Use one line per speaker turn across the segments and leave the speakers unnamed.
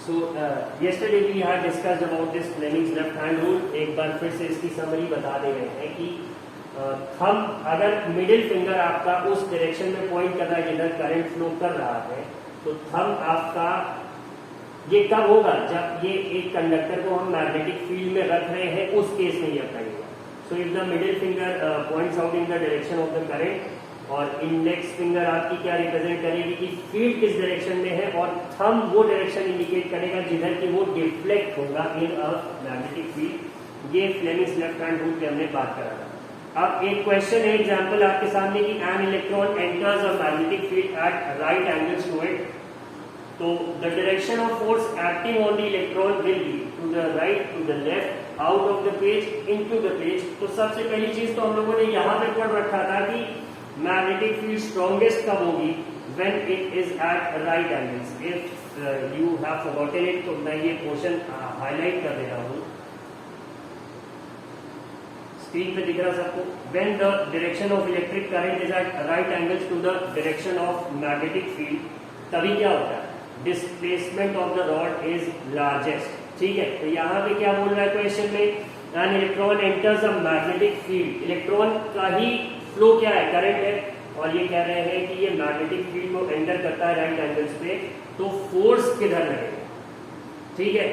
So yesterday we had discussed about this Fleming's left hand rule. एक बार फिर से इसकी समरी बता दे रहे हैं कि हम अगर मिडिल फिंगर आपका उस डायरेक्शन में पॉइंट कर रहा है जिधर करंट फ्लो कर रहा है, तो थंब आपका ये कब होगा? जब ये एक कंडक्टर को हम मैग्नेटिक फील्ड में रख रहे हैं, उस केस में ये अप्लाई होगा. So if the middle finger points out in the direction of the current, और इंडेक्स फिंगर आपकी क्या रिप्रेजेंट करेगी कि फील्ड किस डायरेक्शन में है, और थंब वो डायरेक्शन इंडिकेट करेगा जिधर कि वो डिफ्लेक्ट होगा इन अ मैग्नेटिक फील्ड. ये फ्लेमिंग्स लेफ्ट हैंड रूल पे हमने बात करा था. अब एक क्वेश्चन है, एग्जांपल आपके सामने कि an electron enters a magnetic field at right angles to it. तो the direction of force acting on the electron will be to the right, to the left, out of the page, into the page. तो सबसे पहली चीज तो हम लोगों ने यहाँ पे पढ़ रखा था कि मैग्नेटिक फील्ड स्ट्रॉन्गेस्ट कब होगी? When it is at right angles. If you have forgotten it, तो मैं ये पोर्शन हाईलाइट कर दे रहा हूँ. स्क्रीन पे दिख रहा सबको. When the direction of electric current is at right angles to the direction of magnetic field, तभी क्या होता है? Displacement of the rod is largest. ठीक है, तो यहाँ पे क्या बोल रहा है क्वेश्चन में? N electron enters a magnetic field. Electron का ही फ्लो क्या है? करंट है. और ये कह रहे हैं कि ये मैग्नेटिक फील्ड को एंटर करता है राइट एंगल्स पे, तो फोर्स किधर लगेगा? ठीक है.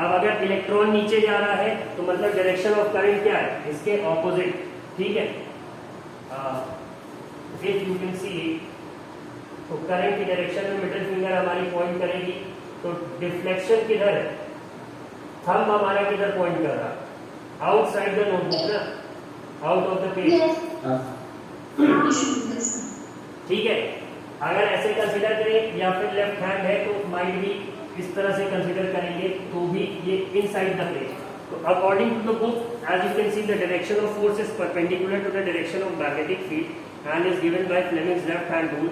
अब अगर इलेक्ट्रॉन नीचे जा रहा है तो मतलब डायरेक्शन ऑफ करंट क्या है? इसके ऑपोजिट. ठीक है. इफ यू कैन सी, तो करंट की डायरेक्शन में मिडिल फिंगर हमारी पॉइंट करेगी, तो डिफ्लेक्शन किधर है? थंब हमारा किधर पॉइंट कर रहा है? आउटसाइड द नोटबुक ना, आउट ऑफ द पेज. ठीक है. अगर ऐसे कंसीडर करें या फिर लेफ्ट हैंड है तो माइट भी इस तरह से कंसीडर करेंगे तो भी ये इनसाइड द पेज. तो according to the book, as you can see, the direction of force is perpendicular to the direction of magnetic field and is given by Fleming's left hand rule.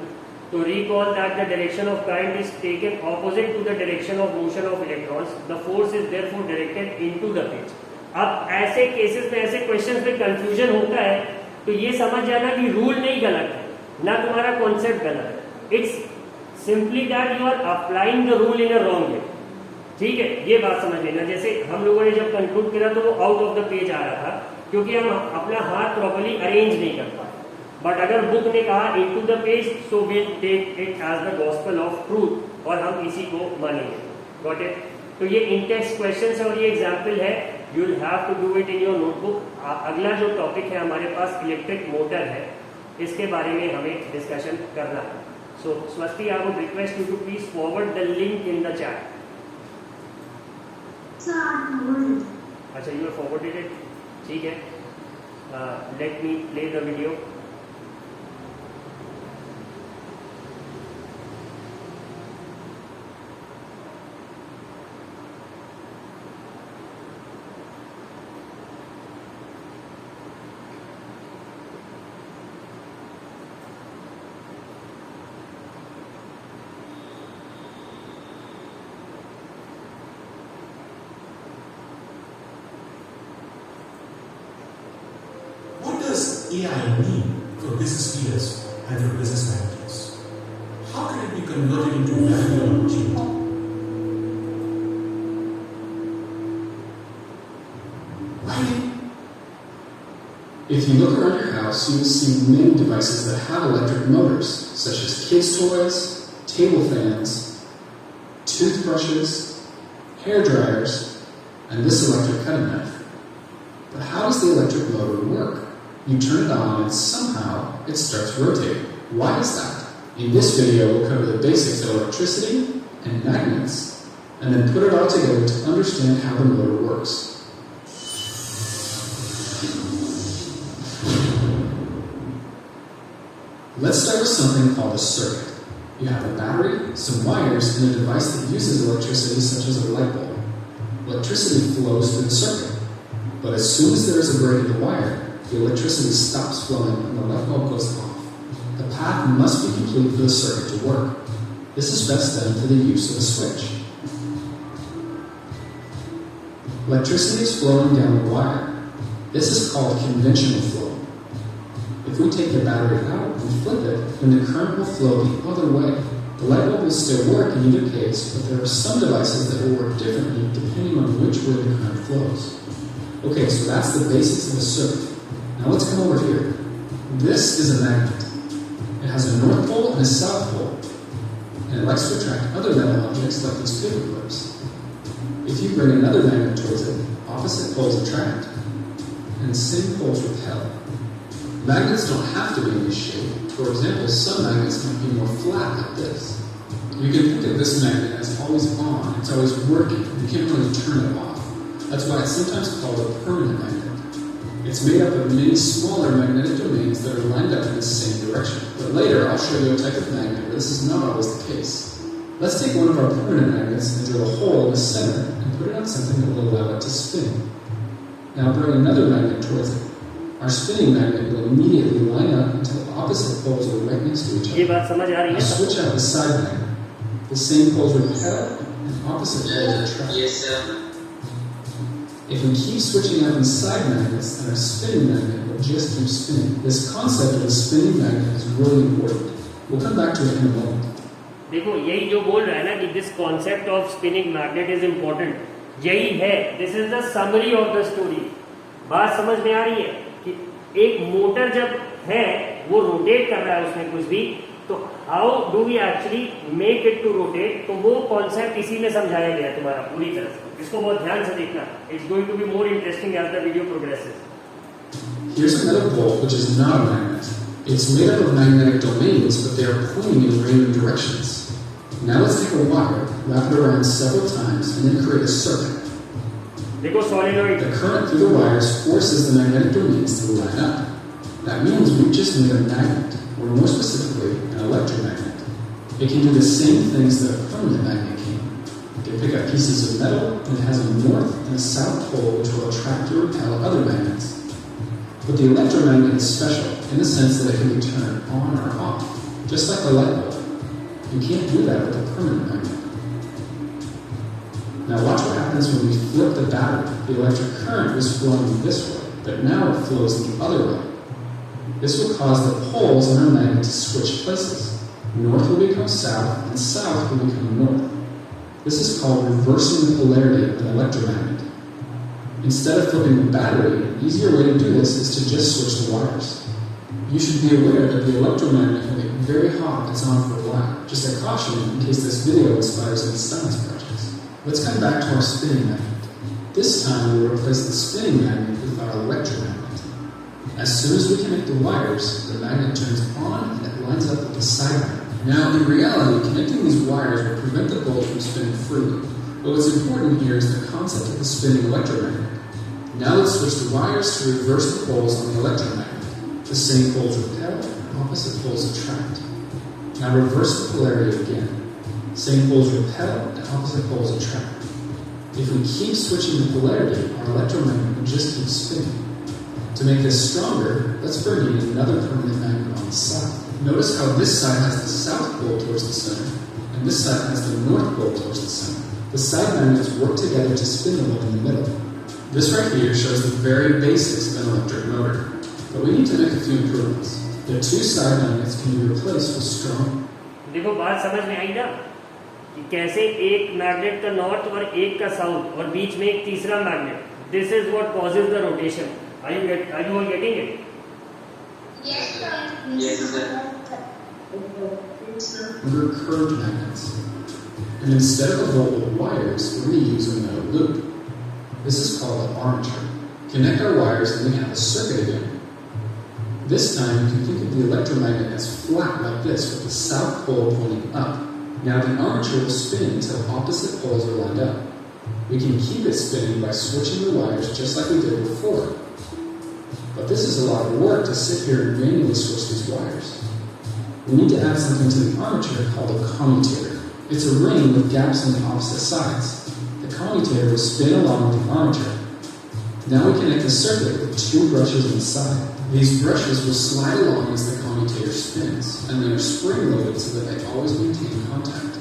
तो recall that the direction of current is taken opposite to the direction of motion of electrons. The force is therefore directed into the page. अब ऐसे cases में, ऐसे questions में confusion होता है, तो ये समझ जाना कि रूल नहीं गलत है, ना तुम्हारा कॉन्सेप्ट गलत है. It's simply that you are applying the rule in a wrong way. ठीक है, ये बात समझ लेना. जैसे हम लोगों ने जब कंक्लूड किया तो वो आउट ऑफ द पेज आ रहा था क्योंकि हम अपना हाथ प्रॉपर्ली अरेंज नहीं कर पाए. बट अगर बुक ने कहा into the page, so will take it as the gospel of truth, और हम इसी को मानेंगे. Got it? तो ये इंटेक्स्ट क्वेश्चंस है और ये एग्जांपल है. You will have to do it in your notebook. अगला जो टॉपिक है हमारे पास इलेक्ट्रिक मोटर है, इसके बारे में हमें डिस्कशन करना है. So Swasti, I would request you to please forward the link in the chat. अच्छा, यू हैव फॉरवर्डेड इट. ठीक है. Let me play the video.
AI mean for business leaders and for business managers? How can it be converted into value and opportunity?
If you look around your house, you will see many devices that have electric motors, such as kids' toys, table fans, toothbrushes, hair dryers, and this electric cutting knife. But how does the electric motor work? You turn it on and somehow it starts rotating. Why is that? In this video, we'll cover the basics of electricity and magnets, and then put it all together to understand how the motor works. Let's start with something called a circuit. You have a battery, some wires, and a device that uses electricity such as a light bulb. Electricity flows through the circuit, but as soon as there is a break in the wire, the electricity stops flowing and the light bulb goes off. The path must be complete for the circuit to work. This is best done through the use of a switch. Electricity is flowing down the wire. This is called conventional flow. If we take the battery out and flip it, then the current will flow the other way. The light bulb will still work in either case, but there are some devices that will work differently depending on which way the current flows. Okay, so that's the basics of a circuit. Now let's come over here. This is a magnet. It has a north pole and a south pole, and it likes to attract other metal objects like these paper clips. If you bring another magnet towards it, opposite poles attract, and the same poles repel. Magnets don't have to be in this shape. For example, some magnets might be more flat like this. You can think of this magnet as always on, it's always working, you can't really turn it off. That's why it's sometimes called a permanent magnet. It's made up of many smaller magnetic domains that are lined up in the same direction. But later, I'll show you a type of magnet where this is not always the case. Let's take one of our permanent magnets and drill a hole in the center and put it on something that will allow it to spin. Now bring another magnet towards it. Our spinning magnet will immediately line up until opposite poles are right next to each
ये
other.
बात समझ आ रही
Now
है?
switch out the side magnet. The same poles repel and opposite poles attract.
Yes, sir.
If we keep switching out these side magnets, then our spinning magnet will just keep spinning. This concept of a spinning magnet is really important. We'll come back to it in a moment.
देखो यही जो बोल रहा है ना कि this concept of spinning magnet is important, यही है. This is the summary of the story. बात समझ में आ रही है कि एक मोटर जब है वो रोटेट कर रहा है उसमें कुछ भी, तो how do we actually make it to rotate, तो वो कॉन्सेप्ट इसी में समझाया गया है तुम्हारा पूरी तरह से. इसको बहुत ध्यान से देखना. It's going to be more interesting as the video progresses.
Here's another pole which is not a magnet. It's made up of magnetic domains, but they are pointing in random directions. Now let's take a wire, wrap it around several times, and then create a circuit.
देखो solenoid.
The current through the wires forces the magnetic domains to line up. That means we've just made a magnet, or more specifically, an electromagnet. It can do the same things that a permanent magnet can. It can pick up pieces of metal, and it has a north and a south pole which will attract or repel other magnets. But the electromagnet is special in the sense that it can be turned on or off, just like a light bulb. You can't do that with a permanent magnet. Now watch what happens when we flip the battery. The electric current was flowing this way, but now it flows the other way. This will cause the poles on our magnet to switch places. North will become south, and south will become north. This is called reversing the polarity of an electromagnet. Instead of flipping the battery, an easier way to do this is to just switch the wires. You should be aware that the electromagnet will get very hot if it's on for a while. Just a caution in case this video inspires any science projects. Let's come back to our spinning magnet. This time we'll replace the spinning magnet with our electromagnet. As soon as we connect the wires, the magnet turns on and it lines up with the side magnet. Now, in reality, connecting these wires will prevent the bulb from spinning freely. But what's important here is the concept of the spinning electromagnet. Now let's switch the wires to reverse the poles on the electromagnet. The same poles repel and opposite poles attract. Now reverse the polarity again. Same poles repel and opposite poles attract. If we keep switching the polarity, our electromagnet will just keep spinning. To make this stronger, let's bring in another permanent magnet on the side. Notice how this side has the south pole towards the center, and this side has the north pole towards the center. The side magnets work together to spin the one in the middle. This right here shows the very basics of an electric motor, but we need to make a few improvements. The two side magnets can be replaced with strong.
देखो बात समझ में आई ना कि कैसे एक magnet का north और एक का साउथ और बीच में एक तीसरा magnet. This is what causes the rotation. Are you all getting it?
Yes, sir. Yes, sir.
We're curved magnets. And instead of a bolt with wires, we're going to use a metal loop. This is called an armature. Connect our wires and we have a circuit again. This time you can think of the electromagnet as flat like this with the south pole pointing up. Now the armature will spin until opposite poles are lined up. We can keep it spinning by switching the wires just like we did before. But this is a lot of work to sit here and manually switch these wires. We need to add something to the armature called a commutator. It's a ring with gaps on the opposite sides. The commutator will spin along with the armature. Now we connect the circuit with two brushes inside. These brushes will slide along as the commutator spins, and they are spring-loaded so that they always maintain contact.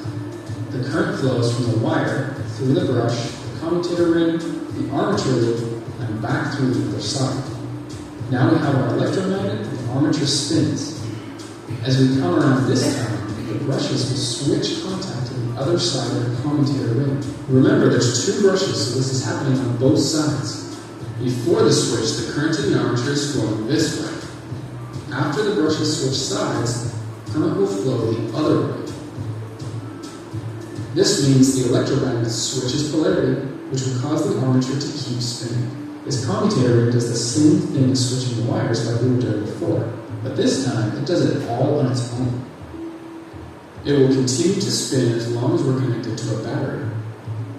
The current flows from the wire, through the brush, the commutator ring, the armature loop, and back through the other side. Now we have our electromagnet, and the armature spins. As we come around this time, the brushes will switch contact to the other side of the commutator ring. Remember, there's two brushes, so this is happening on both sides. Before the switch, the current in the armature is flowing this way. After the brushes switch sides, current will flow the other way. This means the electromagnet switches polarity, which will cause the armature to keep spinning. This commutator ring does the same thing as switching the wires like we were doing before, but this time it does it all on its own. It will continue to spin as long as we're connected to a battery.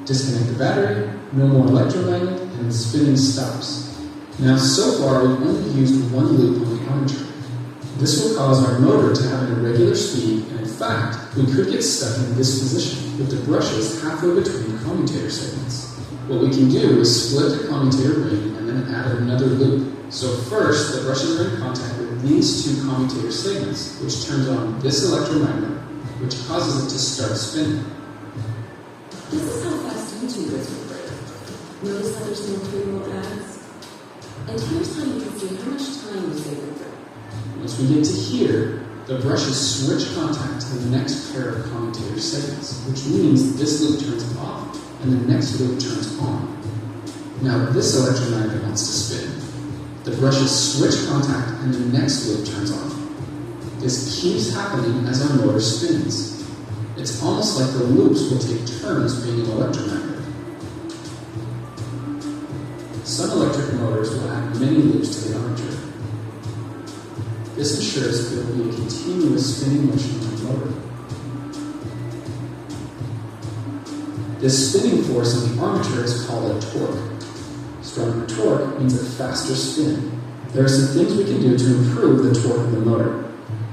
Disconnect the battery, no more electromagnet, and the spinning stops. Now, so far we've only used one loop on the armature. This will cause our motor to have an irregular speed, and in fact, we could get stuck in this position with the brushes halfway between commutator segments. What we can do is split the commutator ring and then add another loop. So first, the brushes are in contact with these two commutator segments, which turns on this electromagnet, which causes it to start spinning.
This is how fast YouTube is with break. Notice how there's no pre-roll ads? And here's how you can see how much time you save with break.
Once we get to here, the brushes switch contact to the next pair of commutator segments, which means this loop turns off and the next loop turns on. Now this electromagnet wants to spin. The brushes switch contact and the next loop turns on. This keeps happening as our motor spins. It's almost like the loops will take turns being an electromagnet. Some electric motors will add many loops to the armature. This ensures that there will be a continuous spinning motion on the motor. This spinning force on the armature is called a torque. Stronger torque means a faster spin. There are some things we can do to improve the torque of the motor.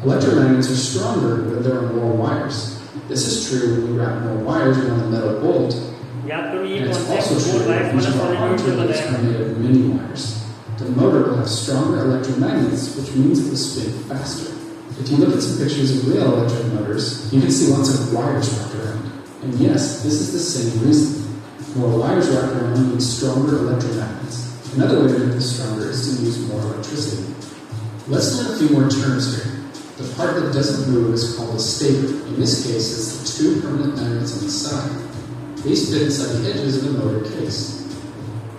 Electromagnets are stronger when there are more wires. This is true when we wrap more wires around the metal bolt, and it's also true when each of our armature loops are made of many wires. The motor will have stronger electromagnets, which means it will spin faster. If you look at some pictures of real electric motors, you can see lots of wires wrapped around. And yes, this is the same reason. More wires wrapped around means stronger electromagnets. Another way to make this stronger is to use more electricity. Let's learn a few more terms here. The part that doesn't move is called a stator. In this case, it's the two permanent magnets on the side. These fit inside the edges of the motor case.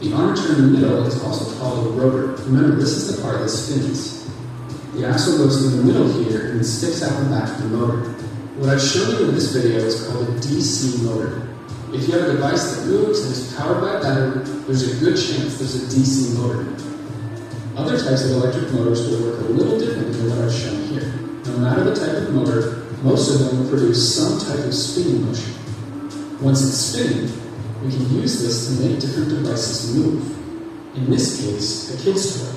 The armature in the middle is also called a rotor. Remember, this is the part that spins. The axle goes through the middle here and sticks out the back of the motor. What I've shown you in this video is called a DC motor. If you have a device that moves and is powered by a battery, there's a good chance there's a DC motor in it. Other types of electric motors will work a little differently than what I've shown here. No matter the type of motor, most of them will produce some type of spinning motion. Once it's spinning, we can use this to make different devices move. In this case, a kid's toy.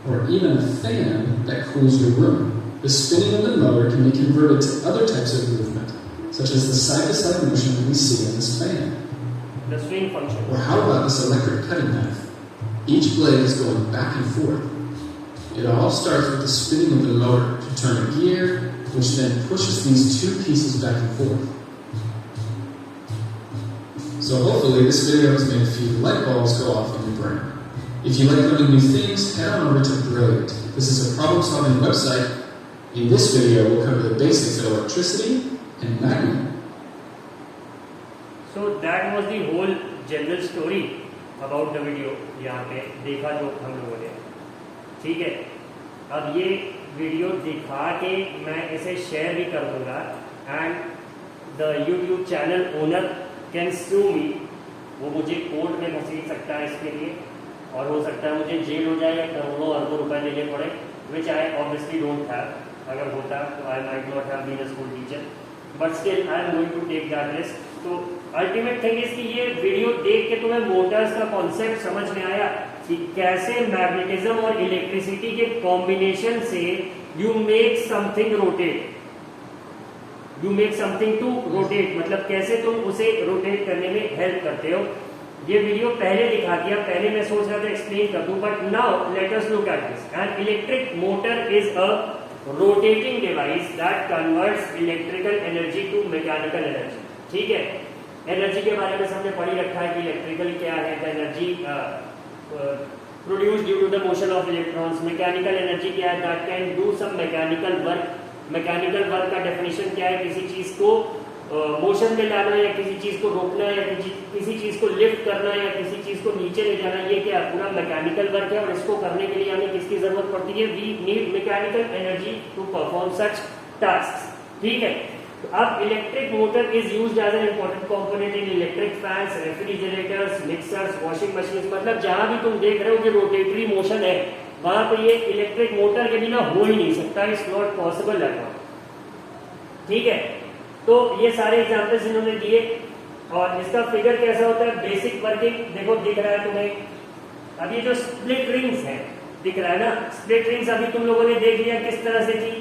Or even a fan that cools your room. The spinning of the motor can be converted to other types of movement, such as the side-to-side motion that we see in this fan.
The swing function.
Or how about this electric cutting knife? Each blade is going back and forth. It all starts with the spinning of the motor to turn a gear, which then pushes these two pieces back and forth. So hopefully this video has made a few light bulbs go off in your brain. If you like learning new things, head on over to Brilliant. This is a problem-solving website. In this video, we'll cover the basics of electricity and magnet.
So that was the whole general story about the video. यहाँ पे देखा जो हम लोगों ने, ठीक है. अब ये वीडियो दिखा के मैं इसे शेयर भी कर दूंगा and the YouTube channel owner can sue me. वो मुझे कोर्ट में घसीट सकता है इसके लिए, और हो सकता है मुझे जेल हो जाए या करोड़ों अरबों रुपए देने पड़े, which I obviously don't have. अगर होता तो I might not have been a school teacher, but still I am going to take that risk. तो अल्टीमेट थिंग इज कि ये वीडियो देख के तुम्हें मोटर्स का कॉन्सेप्ट समझ में आया कि कैसे मैग्नेटिज्म और इलेक्ट्रिसिटी के कॉम्बिनेशन से you make something rotate. You make something to rotate, मतलब कैसे तुम उसे रोटेट करने में हेल्प करते हो. ये वीडियो पहले दिखा दिया, पहले मैं सोच रहा था एक्सप्लेन कर दूं, but now let us look at this. An electric motor is a rotating device that converts electrical energy to mechanical energy. ठीक है, एनर्जी के बारे में सबने पढ़ी रखा है कि इलेक्ट्रिकल क्या है. The energy produced due to the motion of electrons. Mechanical energy क्या है? That can do some mechanical work mechanical work का डेफिनेशन क्या है, किसी चीज को मोशन में लाना या किसी चीज को रोकना या किसी चीज को लिफ्ट करना या किसी चीज को नीचे ले जाना, ये क्या पूरा मैकेनिकल वर्क है और इसको करने के लिए हमें किसकी जरूरत पड़ती है, we need mechanical energy to perform such task. ठीक है, तो अब electric motor is used as an important component in electric fans, refrigerators, mixers, washing machine. मतलब जहां भी तुम देख रहे हो जो रोटेटरी मोशन है वहां पर ये इलेक्ट्रिक मोटर के बिना हो ही नहीं सकता, it's not possible at all. ठीक है, तो ये सारे एग्जांपल्स इन्होंने दिए और इसका फिगर कैसा होता है, बेसिक वर्किंग देखो दिख रहा है तुम्हें। अब ये जो स्प्लिट रिंग्स है दिख रहा है ना, स्प्लिट रिंग्स अभी तुम लोगों ने देख लिया किस तरह से थी।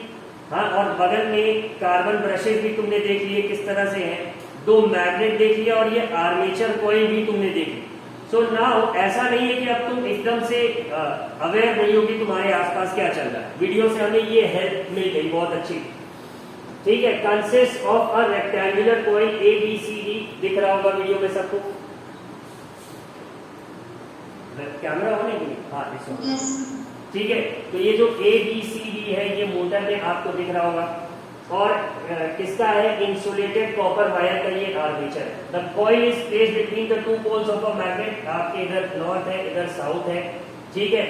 हाँ, और बगल में कार्बन ब्रशेस भी तुमने देख लिए किस तरह से हैं, दो मैग्नेट देख लिया और ये आर्मेचर कॉइल भी तुमने देख ली। सो नाउ ऐसा नहीं है कि अब तुम एकदम से अवेयर नहीं हो कि तुम्हारे आसपास क्या चल रहा है। वीडियो से हमें ये हेल्प मिल गई बहुत अच्छी। ठीक है, consist of a rectangular coil ABCD, दिख रहा होगा वीडियो में सबको, कैमरा होने के लिए, हाँ ठीक है। तो ये जो ABCD है ये मोटर में आपको दिख रहा होगा और किसका है, इंसुलेटेड कॉपर वायर का ये आर्मेचर है। The coil is placed between the two poles of a magnet, आपके इधर नॉर्थ है इधर साउथ है। ठीक है,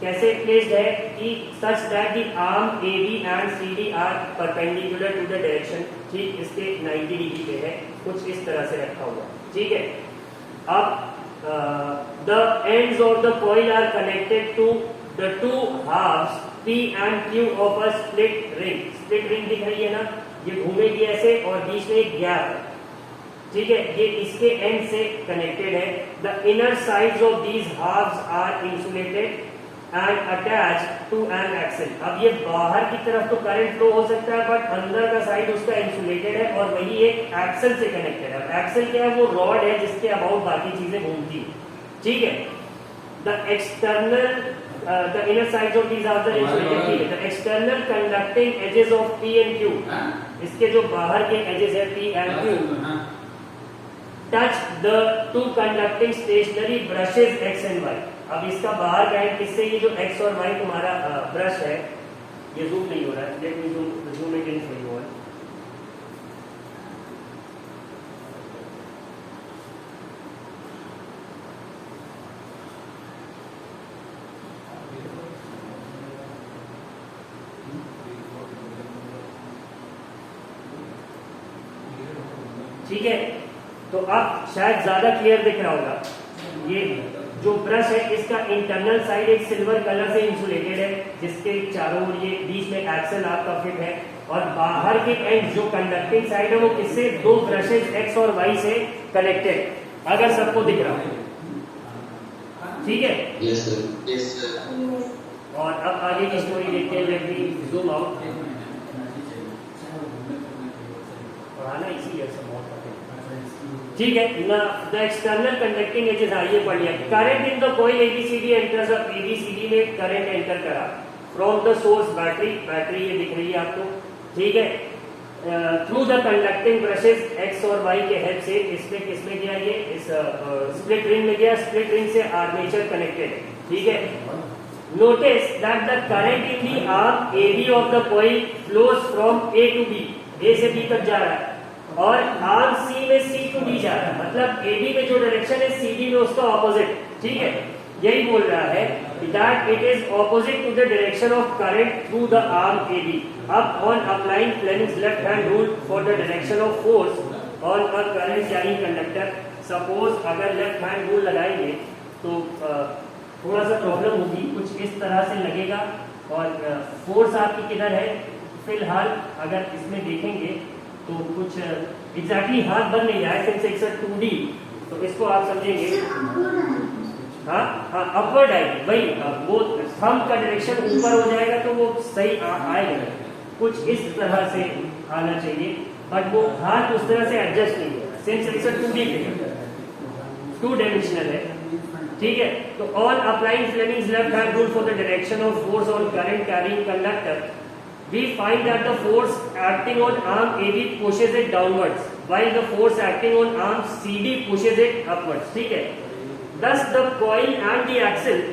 कैसे प्लेस्ड है कि such that the arm AB and CD are perpendicular to the direction. ठीक, इसके 90 डिग्री पे है, कुछ इस तरह से रखा हुआ। ठीक है, अब the ends of the coil are connected to the two halves P and Q of a split ring. Split ring दिख रही है ना, ये घूमेगी ऐसे और बीच में एक गैप है। ठीक है, ये इसके एंड से कनेक्टेड है। The inner sides of these halves are insulated and attached to an axle. अब ये बाहर की तरफ तो करंट फ्लो हो सकता है बट अंदर का साइड उसका इंसुलेटेड है और वही एक एक्सल से कनेक्टेड है। एक्सल क्या है, वो रॉड है जिसके अबाउट बाकी चीजें घूमती है। ठीक है, the external the inner sides of these are the insulated, the external conducting edges of P and Q, इसके जो बाहर के edges है P and Q, touch the two conducting stationary brushes X and Y. अब इसका बाहर का है किससे, ये जो X और Y तुम्हारा ब्रश है, ये जूम नहीं हो रहा है, let me zoom it in for you all. ठीक है, तो अब शायद ज्यादा क्लियर दिख रहा होगा। ये जो ब्रश है इसका इंटरनल साइड एक सिल्वर कलर से इंसुलेटेड है जिसके चारों ओर ये बीच में एक्सल आपका फिट है और बाहर के एंड जो कंडक्टिंग साइड है वो किससे, दो ब्रशेस X और Y से कनेक्टेड, अगर सबको दिख रहा है। ठीक है,
यस सर।
और अब आगे की स्टोरी देखते हैं। लेट मी जूम आउट, पढ़ाना इसी है सब बहुत। ठीक है, द एक्सटर्नल कंडक्टिंग एजेस, ये पढ़ लिया। Current in the coil ABCD enters, अब ABCD में करंट एंटर करा from the source battery, battery ये दिख रही है आपको। ठीक है, through the conducting brushes X और Y के हेल्प से इसमें किसमें गया, ये इस स्प्लिट रिंग में गया, स्प्लिट रिंग से आर्मेचर कनेक्टेड है। ठीक है, notice that the current in the arm AB of the coil flows from A to B, A से B तक जा रहा है और आर्म C में C टू B जा रहा है, मतलब AB में जो डायरेक्शन है CD में उसका ऑपोजिट। ठीक है, यही बोल रहा है that it is opposite to the direction of current through the arm AB. Up on applying Fleming's left hand rule for the direction of force on a current carrying conductor, suppose अगर left hand rule लगाएंगे तो थोड़ा सा problem होगी, कुछ इस तरह से लगेगा और फोर्स आपकी किधर है, फिलहाल अगर इसमें देखेंगे तो कुछ एग्जैक्टली हाथ बन नहीं रहा है सिंस इट्स अ 2D, तो इसको आप समझेंगे। हाँ हाँ, अपवर्ड आएगी, वही वो थंब का डायरेक्शन ऊपर हो जाएगा तो वो सही आएगा, कुछ इस तरह से आना चाहिए, बट वो हाथ उस तरह से एडजस्ट नहीं होगा since it's a 2D figure, 2 dimensional है। ठीक है, तो on applying Fleming's left hand rule for the direction of force on current carrying conductor, we find that the force acting on arm AB pushes it downwards while the force acting on arm CD pushes it upwards. ठीक है, thus the coil and the axle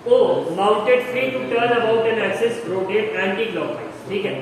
oh mounted free to turn about an axis rotate anti clockwise, ठीक है।